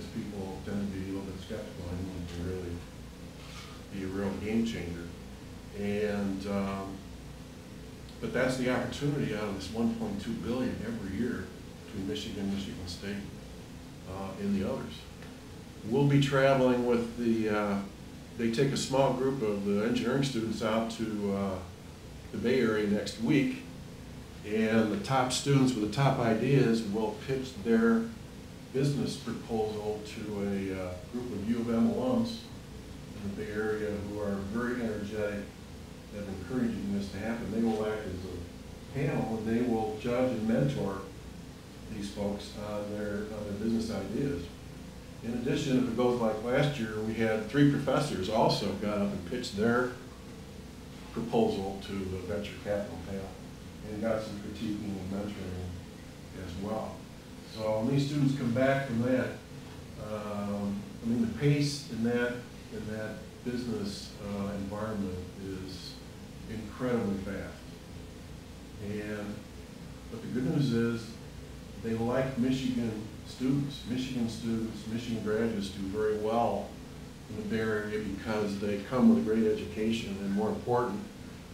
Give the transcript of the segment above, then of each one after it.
because people tend to be a little bit skeptical. I think it can really be a real game changer. And but that's the opportunity out of this 1.2 billion every year between Michigan, Michigan State, and the others. We'll be traveling with the. They take a small group of the engineering students out to the Bay Area next week, and the top students with the top ideas will pitch their business proposal to a group of U of M alums in the Bay Area who are very energetic and encouraging this to happen. They will act as a panel, and they will judge and mentor these folks on their business ideas. In addition, if it goes like last year, we had 3 professors also got up and pitched their proposal to the venture capital panel and got some critiquing and mentoring as well. So when these students come back from that, I mean, the pace in that business environment is incredibly fast. But the good news is they like Michigan students. Michigan graduates do very well in the Bay Area because they come with a great education, and more important,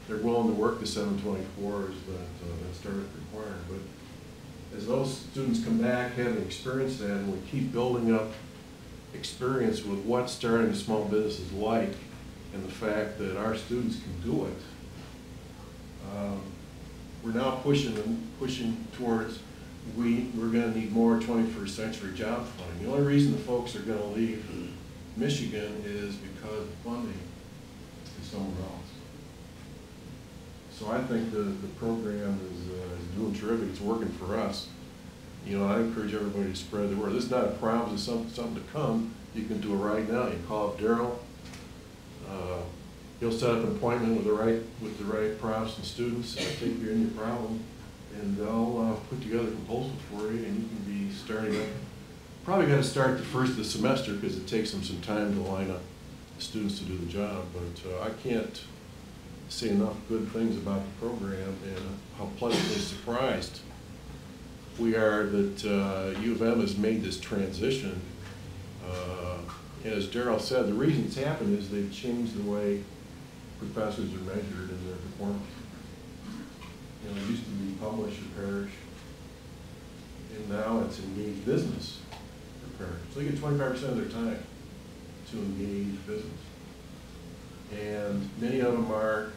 they're willing to work the 724s that startup required. But as those students come back, having experienced that, and we keep building up experience with what starting a small business is like, and the fact that our students can do it, we're now pushing towards we're going to need more 21st century job funding. The only reason the folks are going to leave Michigan is because the funding is somewhere else. So I think the program is doing terrific. It's working for us. You know, I encourage everybody to spread the word. This is not a problem. It's something to come. You can do it right now. You call up Daryl. He'll set up an appointment with the right profs and students, and take you in your problem, and they'll put together a proposal for you, and you can be starting up. Probably got to start the first of the semester because it takes them some time to line up the students to do the job. But I can't say enough good things about the program and how pleasantly surprised we are that U of M has made this transition. And as Daryl said, the reason it's happened is they've changed the way professors are measured in their performance. You know, it used to be publish or perish, and now it's engage business or perish. So they get 25% of their time to engage business. And many of them are,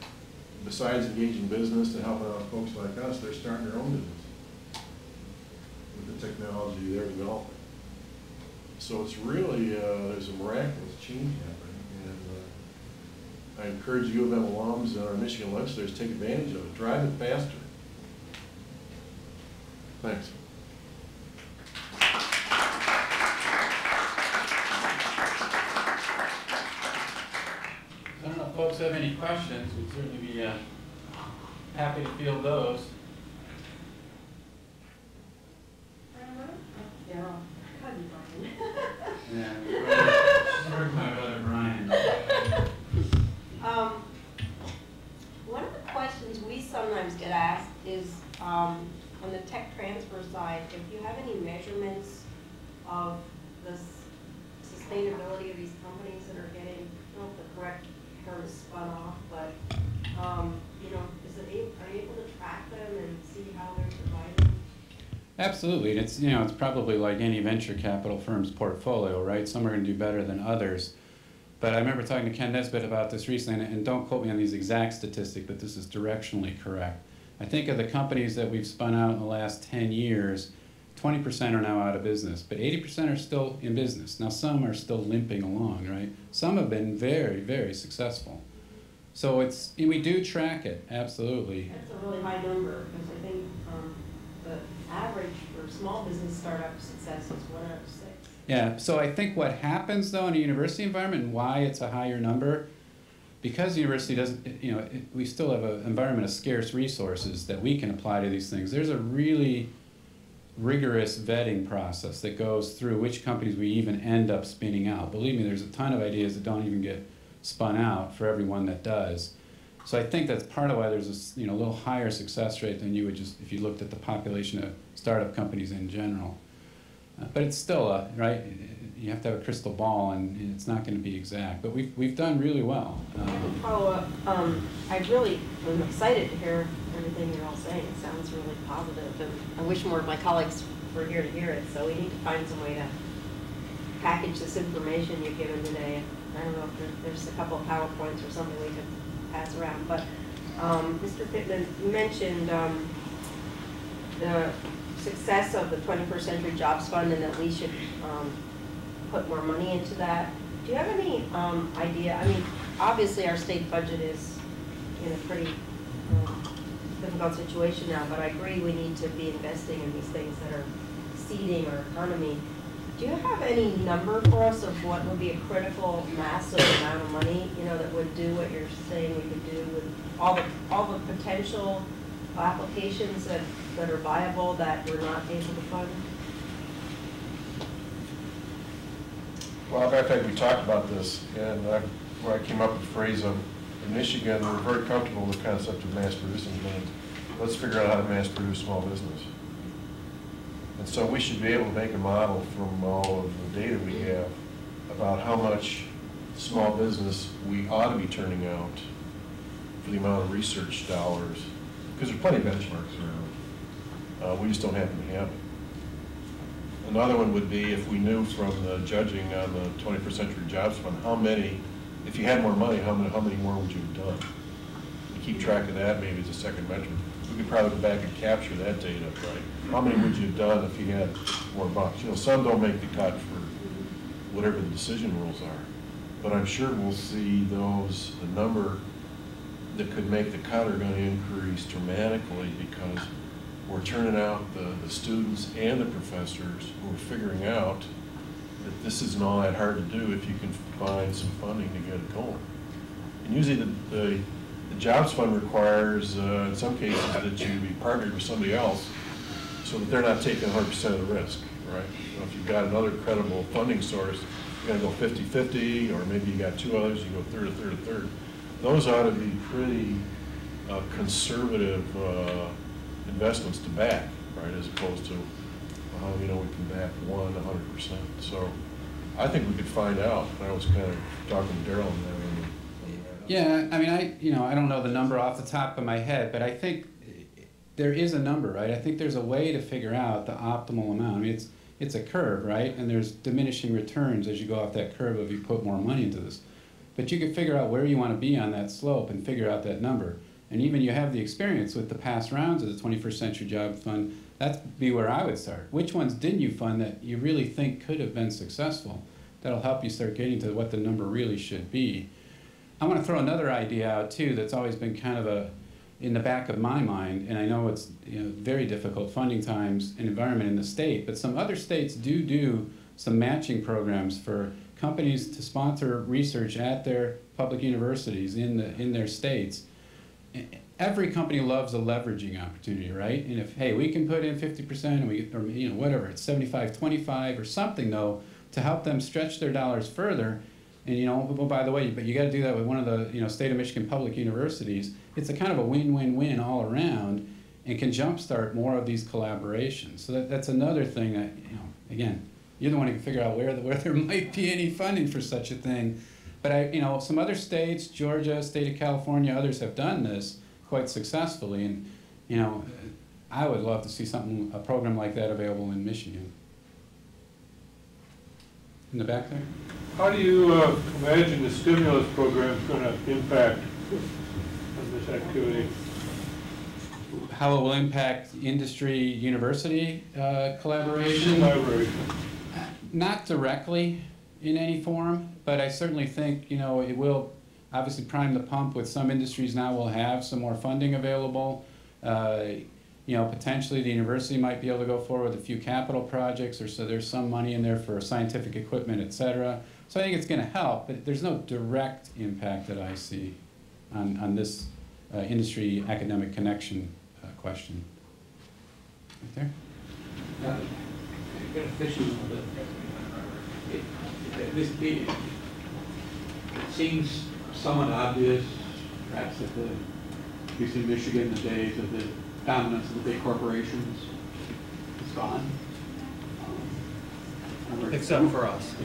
besides engaging business and helping out folks like us, they're starting their own business with the technology they're developing. So it's really, there's a miraculous change happening. And I encourage U of M alums and our Michigan legislators to take advantage of it. Drive it faster. Thanks. I don't know if folks have any questions. We'd certainly be happy to field those. Yeah, we're my brother Brian. One of the questions we sometimes get asked is on the tech transfer side, if you have any measurements of the sustainability of these companies that are getting, I don't know if the correct term is spun off, but you know, are you able to track them and see how they're surviving? Absolutely. It's, you know, it's probably like any venture capital firm's portfolio, right? Some are going to do better than others. But I remember talking to Ken Nesbitt about this recently, and don't quote me on these exact statistics, but this is directionally correct. I think of the companies that we've spun out in the last 10 years, 20% are now out of business, but 80% are still in business. Now some are still limping along, right? Some have been very, very successful. So it's, and we do track it, absolutely. That's a really high number, because I think the average for small business startup success is 1 out of 6. Yeah, so I think what happens though in a university environment and why it's a higher number, because the university doesn't, you know, we still have an environment of scarce resources that we can apply to these things. There's a really rigorous vetting process that goes through which companies we even end up spinning out. Believe me, there's a ton of ideas that don't even get spun out for everyone that does. So I think that's part of why there's a, you know, little higher success rate than you would just if you looked at the population of startup companies in general. But it's still, right, you have to have a crystal ball, and it's not going to be exact. But we've done really well. I have a follow-up. I really am excited to hear everything you're all saying. It sounds really positive, and I wish more of my colleagues were here to hear it. So we need to find some way to package this information you've given today. I don't know if there's a couple of PowerPoints or something we could pass around. But Mr. Pittman, you mentioned the success of the 21st Century Jobs Fund and that we should put more money into that. Do you have any idea? I mean, obviously our state budget is in a pretty difficult situation now, but I agree we need to be investing in these things that are seeding our economy. Do you have any number for us of what would be a critical massive amount of money, you know, that would do what you're saying we could do with all the potential applications that are viable that we're not able to fund? Well, matter of fact, we talked about this, and when I came up with the phrase of, in Michigan, we're very comfortable with the concept of mass producing things. Let's figure out how to mass produce small business. And so we should be able to make a model from all of the data we have about how much small business we ought to be turning out for the amount of research dollars, because there's plenty of benchmarks around. We just don't happen to have it. Another one would be if we knew from the judging on the 21st Century Jobs Fund, how many, if you had more money, how many more would you have done? We keep track of that, maybe as a second measurement. We could probably go back and capture that data, right? How many would you have done if you had more bucks? You know, some don't make the cut for whatever the decision rules are. But I'm sure we'll see those, the number that could make the cut are going to increase dramatically because we're turning out the students and the professors who are figuring out that this isn't all that hard to do if you can find some funding to get it going. And usually the Jobs Fund requires, in some cases, that you be partnered with somebody else so that they're not taking 100% of the risk, right? So if you've got another credible funding source, you're going to go 50-50, or maybe you got two others, you go third, a third, a third. Those ought to be pretty conservative investments to back, right, as opposed to, you know, we can back 100%. So I think we could find out. I was kind of talking to Daryl on that. Yeah, I mean, I don't know the number off the top of my head, but I think there is a number, right? I think there's a way to figure out the optimal amount. I mean, it's a curve, right? And there's diminishing returns as you go off that curve if you put more money into this. But you can figure out where you want to be on that slope and figure out that number. And even you have the experience with the past rounds of the 21st Century Job Fund, that'd be where I would start. Which ones didn't you fund that you really think could have been successful? That'll help you start getting to what the number really should be. I want to throw another idea out too that's always been kind of in the back of my mind, and I know it's very difficult funding times and environment in the state, but some other states do some matching programs for companies to sponsor research at their public universities in their states. Every company loves a leveraging opportunity, right? And if, hey, we can put in 50% and or whatever, it's 75-25 or something though, to help them stretch their dollars further. And well, by the way, but you got to do that with one of the State of Michigan public universities. It's a kind of a win-win-win all around, and can jumpstart more of these collaborations. So that's another thing that again, you're the one who can figure out where there might be any funding for such a thing. But some other states, Georgia, state of California, others have done this quite successfully, and I would love to see a program like that available in Michigan. In the back there. How do you imagine the stimulus program is going to impact on this activity? How it will impact industry-university collaboration? Collaboration. Not directly in any form, but I certainly think it will obviously prime the pump with some industries now will have some more funding available. Potentially the university might be able to go forward with a few capital projects, or so there's some money in there for scientific equipment, et cetera. So I think it's going to help, but there's no direct impact that I see on this industry-academic connection question. Right there? I'm going to fish you a little bit. It seems somewhat obvious, perhaps, that at least in Michigan, the days of the dominance of the big corporations is gone. Except for us.